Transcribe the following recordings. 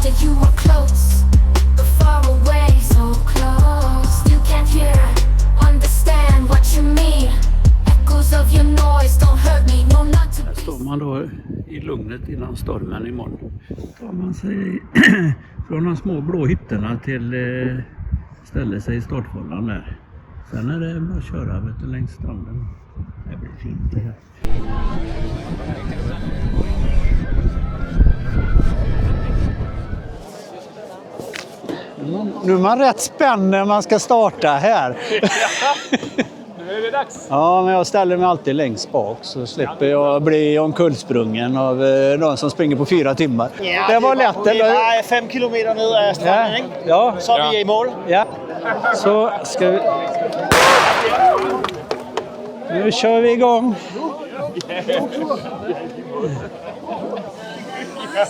that you were close, but far away, so close. You can't hear, understand what you mean. Echoes of your noise don't hurt me, no not to be. Här står man då i lugnet innan stormen imorgon. Tar man sig från de små blå hytterna till ställer sig i startfållan där. Sen är det bara att köra längs stranden. Det blir fint det här. Nu är man rätt spänd när man ska starta här. Nu är det dags. Ja, men jag ställer mig alltid längst bak så slipper jag bli omkullsprungen av någon som springer på 4 timmar. Ja, det var lätt, det eller? var 5 kilometer ned av stranden, ja. så vi är i mål. Ja, så ska vi... Nu kör vi igång.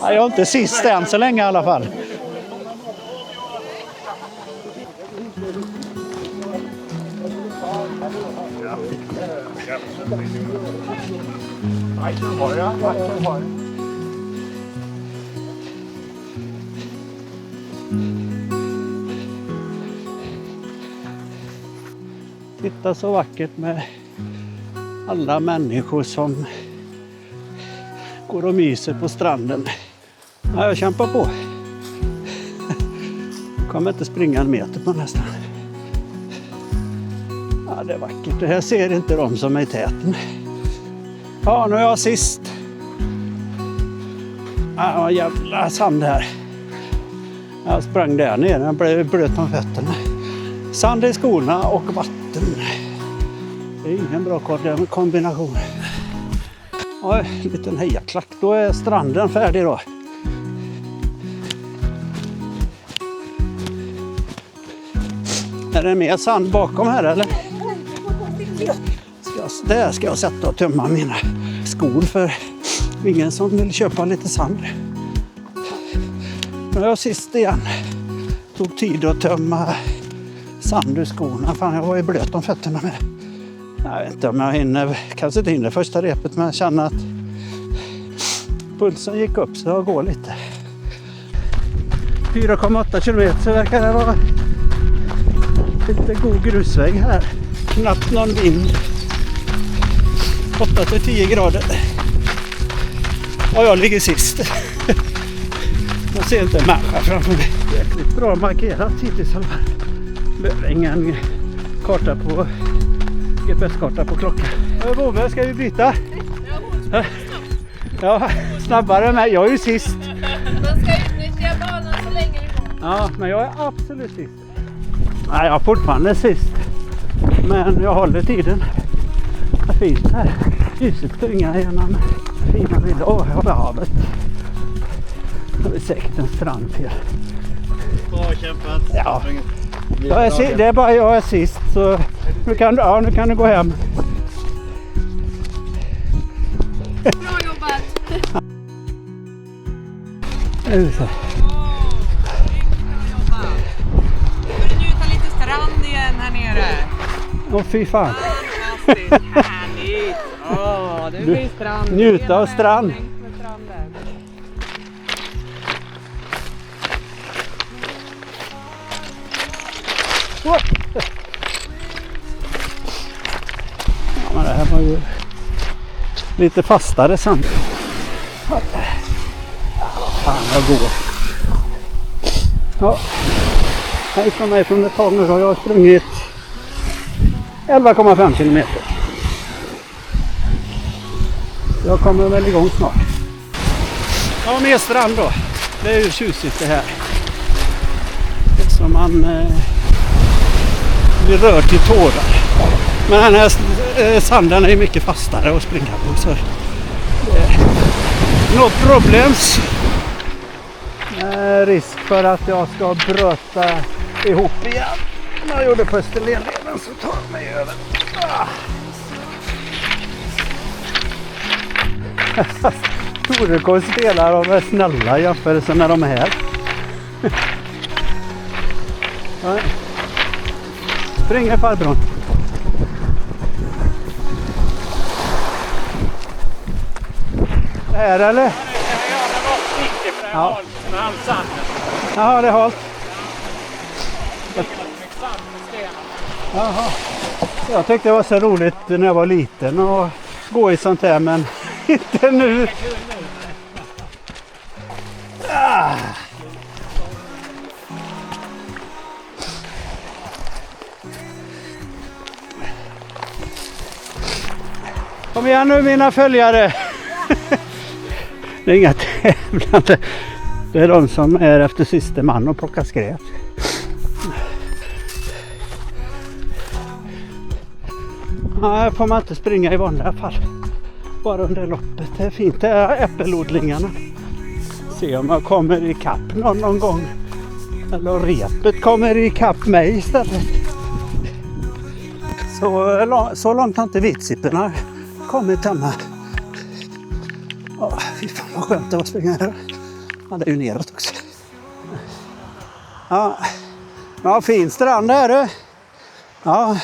Ja, jag är inte sist än så länge i alla fall. Titta så vackert med alla människor som går och myser på stranden. Ja, jag kämpar på. Kommer inte springa en meter på nästan. Ja, det är vackert. Det här ser inte de som är i täten. Ja, nu är jag sist. Ja, jävla sand här. Jag sprang där nere. Jag blev blöt på fötterna. Sand i skorna och vatten. Det är ingen bra kombination. Ja, en liten hejaklack. Då är stranden färdig då. Är det mer sand bakom här eller? Där ska jag sätta och tömma mina skor för ingen som vill köpa lite sand. Nu är jag sist igen. Tog tid att tömma sand ur skorna. Fan, jag var ju blöt om fötterna med. Jag vet inte om jag hinner, kanske inte hinner första repet, men jag känner att pulsen gick upp så jag går lite. 4,8 kilometer så verkar det vara lite god grusväg här. Knappt någon vind. 8-10 grader. Och jag ligger sist. Jag ser inte en människa framför mig. Jäkligt bra markerat hittills i alla fall. Behöver ingen karta på GPS-karta på klockan. Bove, ska vi byta? Ja, snabbare än mig. Jag är ju sist. Man ska utnyttja banan så länge det går. Ja, men jag är absolut sist. Nej, jag är fortfarande sist. Men jag håller tiden. Det är fint här. Ljuset springar genom fina bilder. Åh, jag har havet. Det är säkert en strand fel. Bra kämpat. Ja. Det är bara jag är sist. Så nu kan du gå hem. Bra jobbat! Det är så. Får du njuta lite strand igen här nere? Åh, fy fan. Fantastiskt härligt! Åh, det blir strand. Njuta av strand. Längs med stranden. Ja, men det här var ju lite fastare sand. Fan, jag går. Ja, här från mig från ett tag nu har jag sprungit 11,5 kilometer. Jag kommer väl igång snart. Ja, mer strand då. Det är ju tjusigt det här. Det är som man blir rörd till tårar. Men den här sanden är mycket fastare att springa på. Så no problems. Risk för att jag ska bröta ihop igen. När jag gjorde på Österlenleden så tar jag mig över. Torekås delar av är snälla jämförelse med de här. Springer farbrorn. Här eller? Ja, det var mycket för det Ja. med all sanden. Ja, det är halt. Det är mycket sand med stenar. Jaha. Jag tyckte det var så roligt när jag var liten att gå i sånt här, men inte nu. Ah. Kom igen nu mina följare. Det är inga tävlande. Det är de som är efter sista man och plockar skräp. Nej, får man inte springa i vanliga fall. Bara under loppet. Det är fint, det är äppelodlingarna. Se om jag kommer i kapp någon gång. Eller repet kommer i kapp mig istället. Så långt har inte vitsipporna kommit hemma. Fy fan vad skönt det var att springa här. Ja, det är ju neråt också. Ja, fin strand där du. Ja.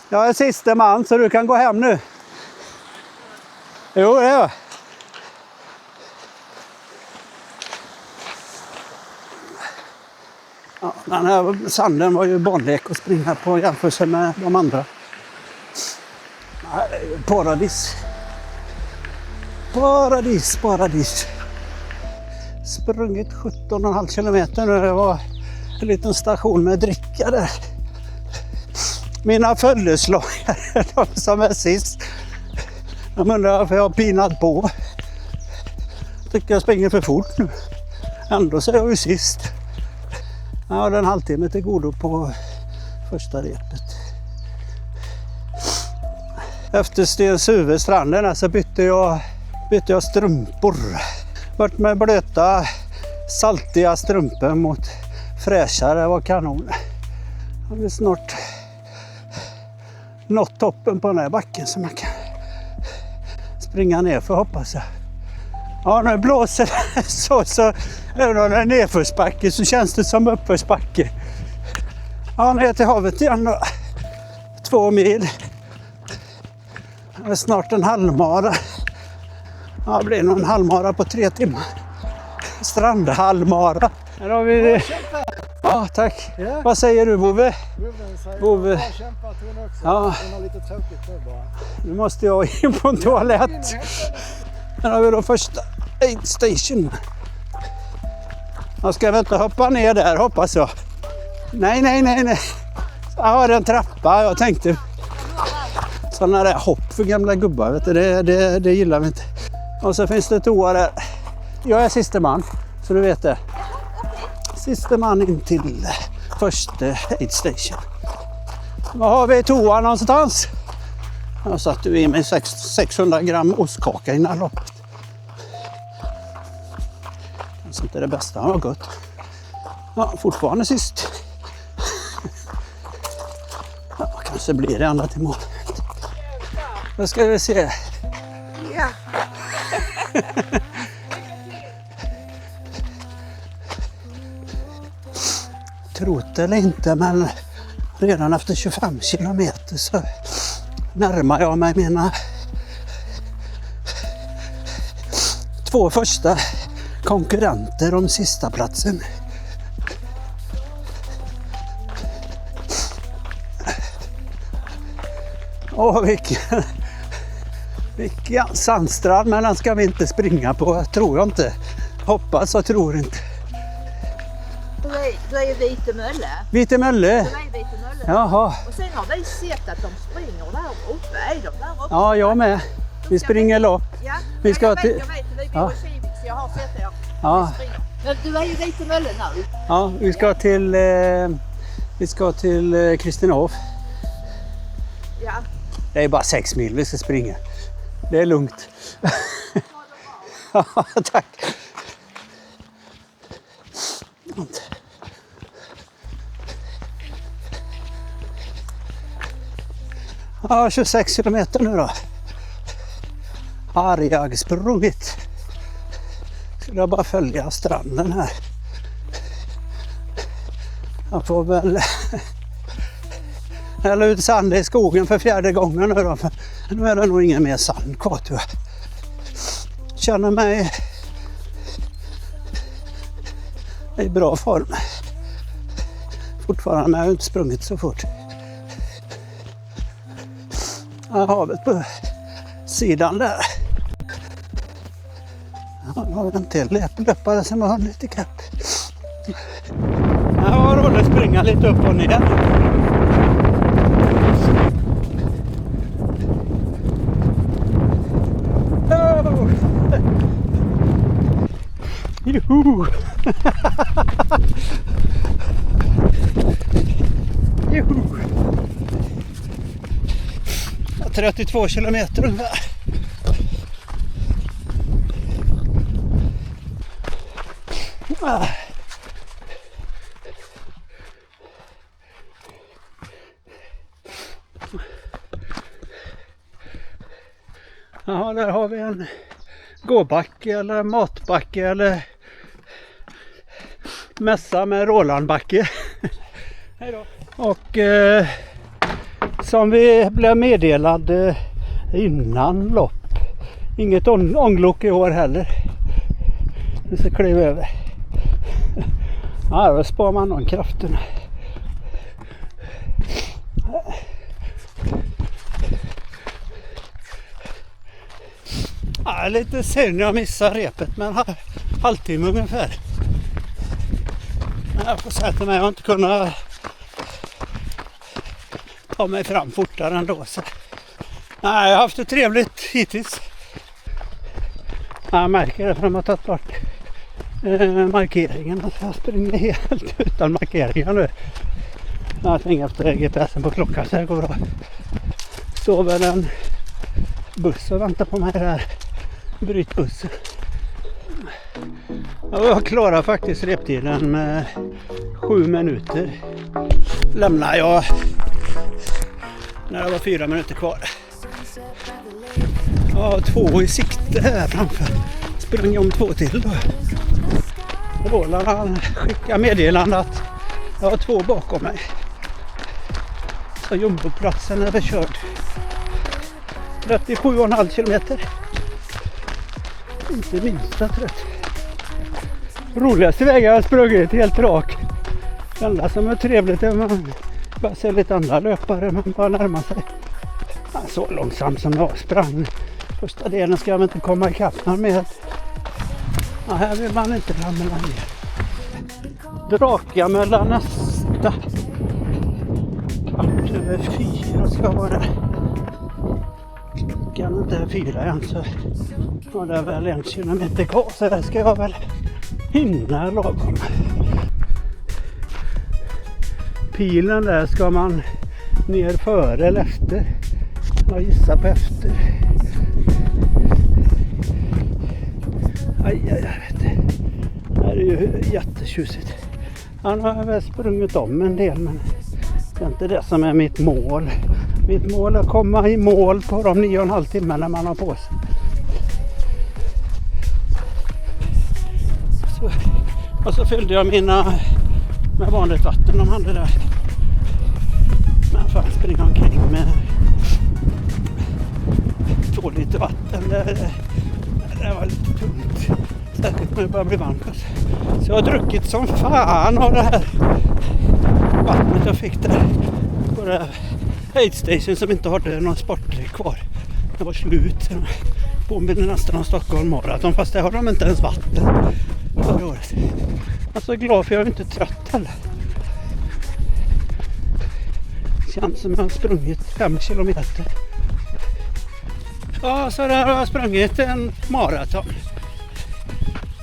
Jag är sista man så du kan gå hem nu. Jo, det är jag. Ja, den här sanden var ju barnlek att springa på jämfört med de andra. Paradis. Paradis. Sprungit 17,5 kilometer nu. Det var en liten station med dricka där. Mina följeslagare, de som är sist. De undrar varför jag har pinat på. Tycker jag springer för fort nu. Ändå så är jag ju sist. Jag har en halvtimme till godo på första repet. Efter Stenshuvudstranden så bytte jag strumpor. Vart med blöta, saltiga strumpor mot fräschare. Det var kanon. Jag har snart nått toppen på den här backen som man kan springa ner för, hoppas jag. Ja, när det blåser så även om det är nedförsbacke så känns det som uppförsbacke. Ja, ner till havet igen då. 2 mil. Det är snart en halvmara. Ja, det blir nog en halvmara på 3 timmar. Strandhalvmara. Här har vi... Ja, tack. Ja. Vad säger du, Bove? Bove. Ja. Nu måste jag in på en toalett. Här har vi då första aid station. Jag ska väl inte hoppa ner där, hoppas jag. Nej. Jag har en trappa, jag tänkte. Sådana där hopp för gamla gubbar, vet du, det gillar vi inte. Och så finns det toa där. Jag är sista man, så du vet det. Sista man in till första aid station. Vad har vi i toa någonstans? Jag satte i mig 600 gram ostkaka innan loppet. Det är inte det bästa, det var gott. Ja, fortfarande sist. Ja, kanske blir det ända till mål. Då ska vi se. Ja. Trott eller inte, men redan efter 25 kilometer så närmar jag mig mina 2 första konkurrenter om sista platsen. Vilken sandstrand, men den ska vi inte springa på, tror jag inte. Hoppas och tror inte. Du är Vitemölle. Vitemölle? Du är Vitemölle. Jaha. Och sen har vi sett att de springer där uppe. Är de där uppe? Ja, jag med. Vi springer lopp. Ja, Vi ska jag till... vet. Vi Ja. går i Civic, jag har sett er. Ja. Men du är ju Vitemölle nu. Ja, vi ska till Kristinov. Ja. Det är bara 6 mil vi ska springa. Det är lugnt. Ja, tack. Ja, 26 kilometer nu då. Har jag sprungit. Skulle jag bara följa stranden här. Jag får väl hälla ut sand i skogen för 4:e gången nu då. För nu är det nog ingen mer sand kvar, tror jag. känner mig i bra form. Fortfarande, men jag har inte sprungit så fort. Jag har havet på sidan där. Jag har en till löpare som har hunnit ikapp. Jag har roligt att springa lite upp och ner. Juhu! Juhu! 32 kilometer ungefär. Ja, där har vi en gåbacke eller matbacke eller mässa med Rolandbacke. Och som vi blev meddelade innan lopp, inget ånglok i år heller. Vi ska kliva över. Ja, då spar man någon kraften. Ja, lite synd jag missar repet, men halvtimme ungefär. Jag får säga till mig, jag har inte kunnat ta mig fram fortare ändå. Så. Nej, jag har haft det trevligt hittills. Jag märker det för att de har tagit bort markeringen. Alltså jag springer helt utan markeringar nu. Jag har tänkt efter GPSen på klockan så det går bra. Så väl en buss och väntar på mig där. Brytbussen. Jag klarar faktiskt reptiden med 7 minuter. Lämnar jag när det var 4 minuter kvar. Jag har 2 i sikte här framför. Sprang om 2 till då. Roland han skickar meddelande att jag har 2 bakom mig. Så jumboplatsen är körd. 37,5 kilometer. Inte minsta trött. Roligaste vägen jag har sprungit helt rak. Det enda som är trevligt är att man bara ser lite andra löpare, man bara närmar sig. Ja, så långsamt som jag sprang. Första delen ska jag inte komma i kapp med. Ja, här vill man inte ramla ner. Drakamöllan nästa. 4 ska vara. Klockan inte är 4 än så. Och det är väl 1 kilometer kvar så där ska jag väl hinna lagom. Pilen där ska man ner före eller efter. Jag gissar på efter. Aj, jag vet. Det här är ju jättetjusigt. Han har väl sprungit om en del men det är inte det som är mitt mål. Mitt mål är att komma i mål på de 9,5 timmarna man har på sig. Och så fyllde jag mina med vanligt vatten de hade där. Men fan springa omkring med 2 liter vatten. Det var lite tungt. Särskilt när det börjar bli varmt. Så jag har druckit som fan av det här vattnet jag fick där. På det aid station som inte hade någon sportdryck kvar. Det var slut. Påminner nästan om Stockholm Marathon fast där har de inte ens vatten förra året. Jag är så glad för jag är inte trött heller. Känns som jag har sprungit 5 kilometer. Ja, så där har jag sprungit en maraton.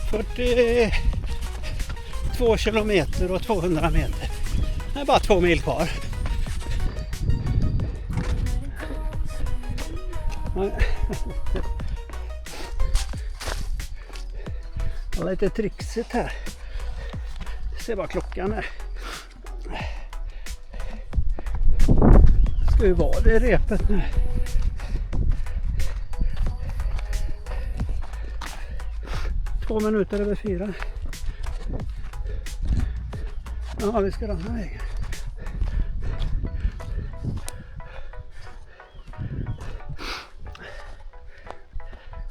42 kilometer och 200 meter. Det är bara 2 mil kvar. Det är lite trixigt här. Se vad klockan är. Ska ju vara det repet nu. Två minuter över 4. Ja, vi ska ramla vägen.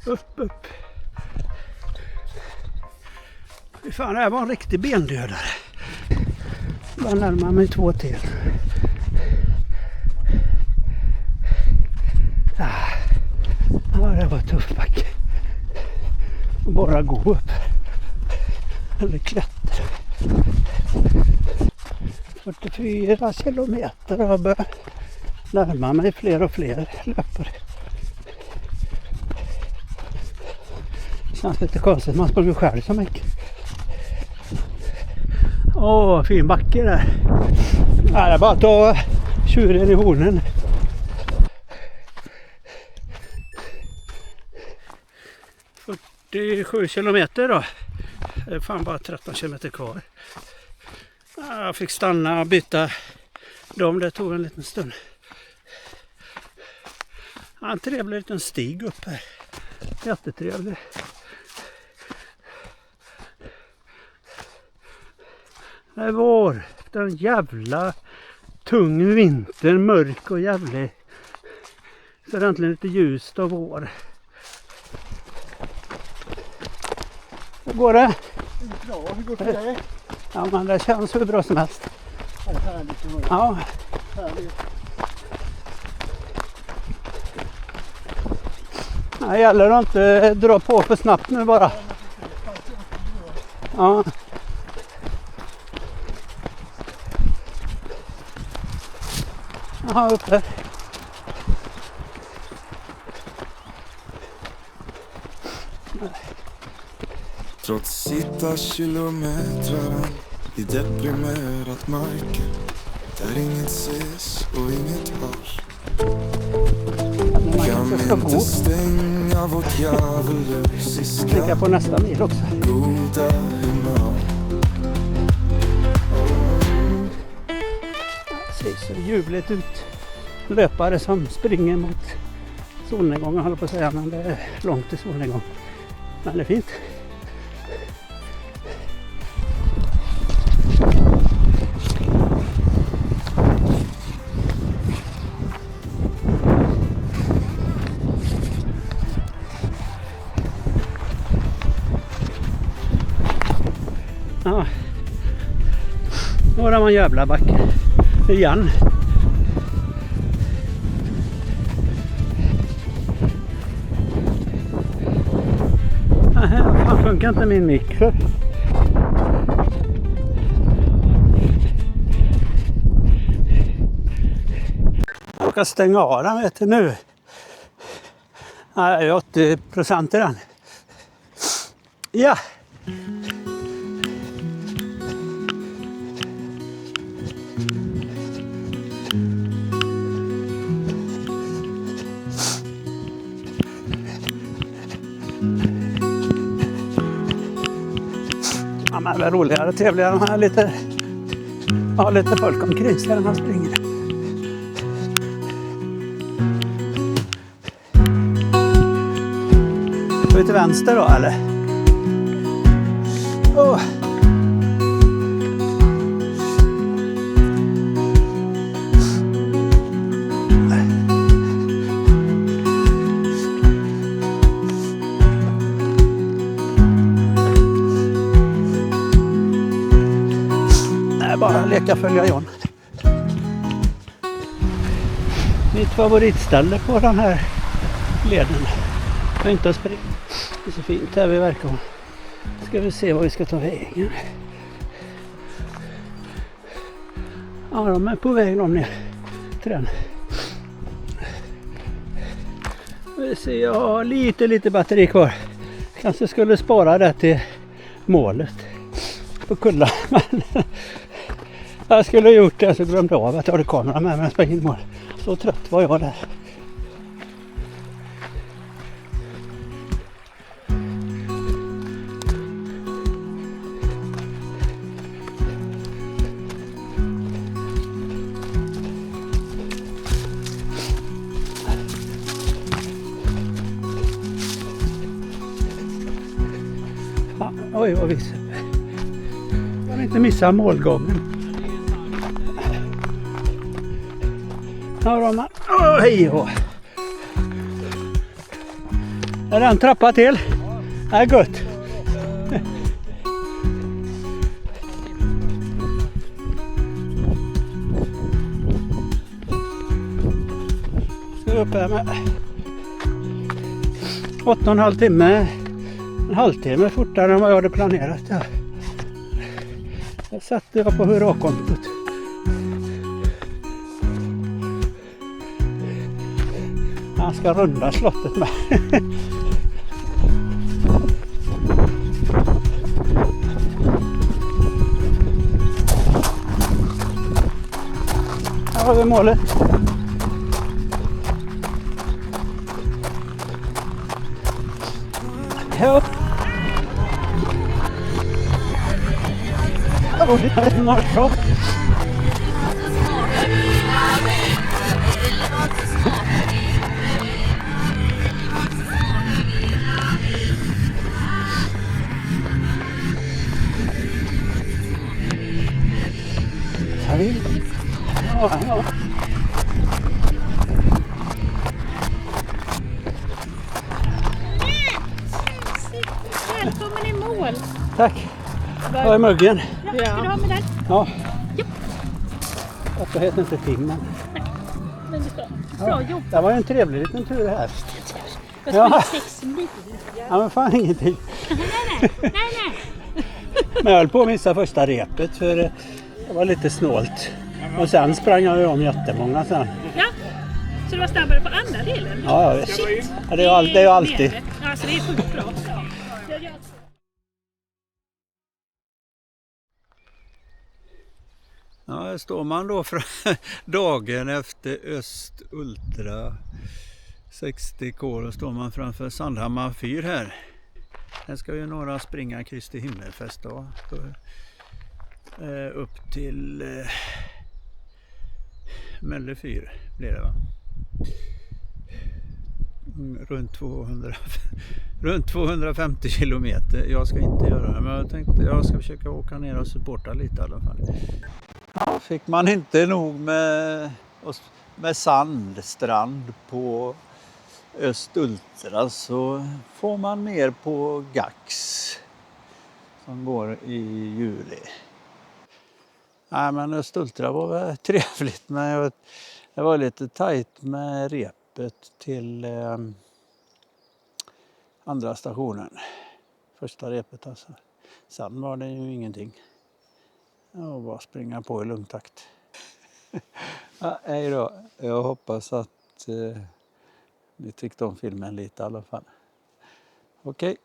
Upp. Fy fan, det här var en riktig bendödare. Bara närmar mig 2 till. Ja, det var tuff backe. Bara gå upp. Eller klättra. 44 kilometer har jag börjat närma mig fler och fler löpare. Det känns lite konstigt, man springer själv så mycket. Åh, fin backe där. Det är bara att ta tjuren i hornen. Det är 7 kilometer då. Det är fan bara 13 kilometer kvar. Jag fick stanna och byta dem. Det tog en liten stund. En trevlig liten stig upp här. Jättetrevlig. Det är vår. Den jävla tung vinter. Mörk och jävlig. Så det är äntligen lite ljust av vår. Hur går det? Bra, hur går det för dig? Ja, men det känns hur bra som helst. Ja, härligt. Ja. Härligt. Det gäller att inte dra på för snabbt nu bara. Ja. Jaha, uppe. Trots sitta kilometrar i deprimerat mörker där inget ses och inget hörs. Kan inte stänga vårt djävulusiska Klicka på nästa mil också. goda humör. Det ser så ljuvligt ut. Löpare som springer mot solnedgången, håller på att säga, men det är långt till solnedgång. Men det är fint. Ja. Några man jävla backe. Igen. Fan, funkar inte min mick för. Jag ska stänga av den, vet du, nu. Nej, 80% i den. Ja. Ja, men det är roligare, trevligare de här lite, ja, lite folk omkring sig när man springer. Går vi till vänster då, eller? Åh. Bara leka följa John. Mitt favoritställe på den här leden. Jag har inte springa. Det är så fint här vi verkar. Ska vi se vad vi ska ta vägen. Ja, de är på väg ner till den. Vi ser, jag har lite batteri kvar. Kanske skulle spara det till målet på Kulla. Jag skulle ha gjort det, så glömde jag av att jag hade kameran med mig när jag sprang in i mål. Så trött var jag där. Ja, oj, vad visst. Jag vill inte missa målgången. Ja, Roma. Hej då. Är det en trappa till? Ja, gott. upp här med 8,5 timme. En halvtimme fortare än vad jag hade planerat. Ja. Jag satte jag på hurrakontot. Han ska runda slottet med. Här har vi målet. Ja. Oh, det är en morgon. Ja. Välkommen i mål. Tack. Vad är muggen? Ja, ska du ha med den? Ja. Ja. Jag heter inte Tim, men... Men det ska. Bra jobb. Det var ju en trevlig liten tur här. Jag Ja. skulle 6 mil. Ja, men fan ingenting. Nej. Men jag höll på att missa första repet för det var lite snålt. Och sen sprang jag ju om jättemånga sen. Ja. Så du var snabbare på andra delen? Ja, visst. Ja, det är ju alltid. Ja, så det är fullt bra. Ja, här står man då dagen efter Öst Ultra 60K. Då står man framför Sandhammar fyr här. Här ska ju några springa Kristi himmelfest då. Upp till Mölle fyr blir det, va? Runt 250 kilometer. Jag ska inte göra det, men jag tänkte jag ska försöka åka ner och supporta lite i alla fall. Ja, fick man inte nog med sandstrand på Öst Ultra så får man mer på Gax som går i juli. Nej, men Öst Ultra var väl trevligt, men det var lite tajt med repet till andra stationen. Första repet alltså. Sen var det ju ingenting. Jag bara springa på i lugn takt. Ja, hej då. Jag hoppas att ni tyckte om filmen lite i alla fall. Okej.